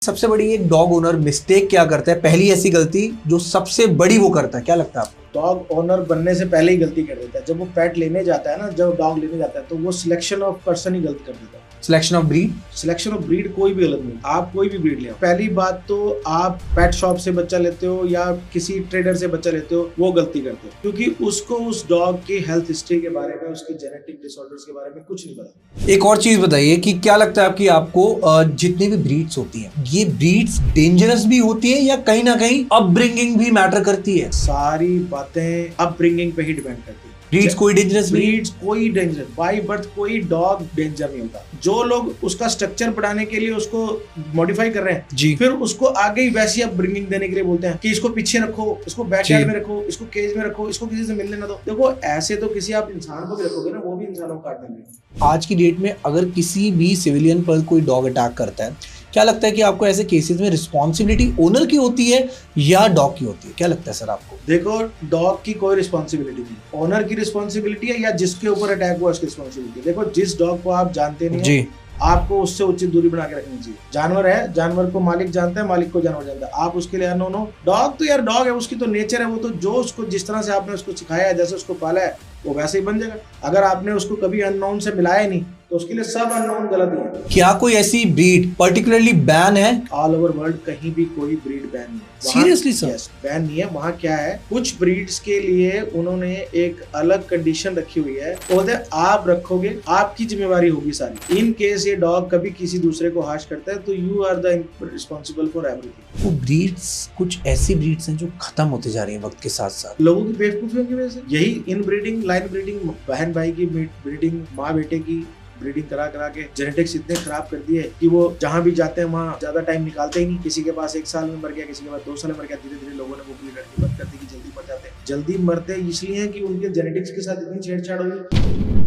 सबसे बड़ी एक डॉग ओनर मिस्टेक क्या करता है, पहली ऐसी गलती जो सबसे बड़ी वो करता है, क्या लगता है आपको? डॉग ओनर बनने से पहले ही गलती कर देता है। जब वो पेट लेने जाता है ना, जब डॉग लेने जाता है तो वो सिलेक्शन ऑफ पर्सन ही गलत कर देता है। Selection of breed. Selection of breed कोई भी गलत नहीं। आप कोई भी ब्रीड ले, पहली बात तो आप पेट शॉप से बच्चा लेते हो या किसी ट्रेडर से बच्चा लेते हो, वो गलती करते हो, क्योंकि उसको उस डॉग की हेल्थ हिस्ट्री के बारे में, उसके जेनेटिक डिसऑर्डर्स के बारे में कुछ नहीं पता। एक और चीज बताइए कि क्या लगता है आपको जितनी भी ब्रीड्स होती हैं, ये ब्रीड्स डेंजरस भी होती है या कहीं ना कहीं अपब्रिंगिंग भी मैटर करती है? सारी बातें अपब्रिंगिंग पे ही डिपेंड करती है। ब्रीड्स कोई डेंजरस नहीं, ब्रीड्स कोई डेंजर, बाय बर्थ कोई डॉग डेंजर नहीं होता। जो लोग उसका स्ट्रक्चर बढ़ाने के लिए उसको मॉडिफाई कर रहे हैं जी, फिर उसको आगे ही वैसी अपब्रिंगिंग देने के लिए बोलते हैं कि इसको पीछे रखो, इसको बैकयार्ड में रखो, इसको केज में रखो, इसको किसी से मिलने ना दो। देखो ऐसे तो किसी आप इंसान को भी रखोगे ना, वो भी इंसानों को काट देंगे। आज की डेट में अगर किसी भी सिविलियन पर कोई डॉग अटैक करता है, क्या लगता है कि आपको ऐसे केसेस में रिस्पॉन्सिबिलिटी ओनर की होती है या डॉग की होती है? क्या लगता है सर आपको? देखो, डॉग की कोई रिस्पॉन्सिबिलिटी नहीं, ओनर की रिस्पॉन्सिबिलिटी है या जिसके ऊपर अटैक हुआ उसकी रिस्पॉन्सिबिलिटी। देखो, जिस डॉग को आप जानते नहीं जी, आपको उससे उचित दूरी बना के रखनी चाहिए। जानवर है, जानवर को मालिक जानता है, मालिक को जानवर जानता है। आप उसके लिए अननोन हो। डॉग तो यार डॉग है, उसकी तो नेचर है। वो तो जो उसको जिस तरह से आपने उसको सिखाया है, जैसे उसको पाला है, वो वैसे ही बन जाएगा। अगर आपने उसको कभी अननोन से मिलाया नहीं तो उसके लिए सब अननोन गलत ही है। क्या कोई ऐसी ब्रीड पर्टिकुलरली बैन है? ऑल ओवर वर्ल्ड कहीं भी कोई ब्रीड बैन नहीं है। Seriously, sir? यस, बैन नहीं है। वहाँ क्या है, कुछ ब्रीड्स के लिए उन्होंने एक अलग कंडीशन रखी हुई है। वो बोलते हैं आप रखोगे, आपकी जिम्मेवारी होगी सारी। इन केस ये डॉग कभी किसी दूसरे को हार्श करता है तो you are the responsible for everything. वो ब्रीड्स, कुछ ऐसी ब्रीड्स हैं जो खत्म होती जा रही हैं वक्त के साथ साथ। लोगों की बेवकूफियों की वजह से। यही इन ब्रीडिंग, लाइन ब्रीडिंग, बहन भाई की ब्रीडिंग, माँ बेटे की ब्रीडिंग करा करा के जेनेटिक्स इतने खराब कर दिए कि वो जहाँ भी जाते हैं वहाँ ज्यादा टाइम निकालते ही नहीं। किसी के पास 1 साल में मर गया, किसी के पास 2 साल में मर गया। धीरे धीरे लोगों ने वो ब्रीड रखनी बंद कर दी कि जल्दी मर जाते हैं। जल्दी मरते इसलिए है कि उनके जेनेटिक्स के साथ इतनी छेड़छाड़ हुई।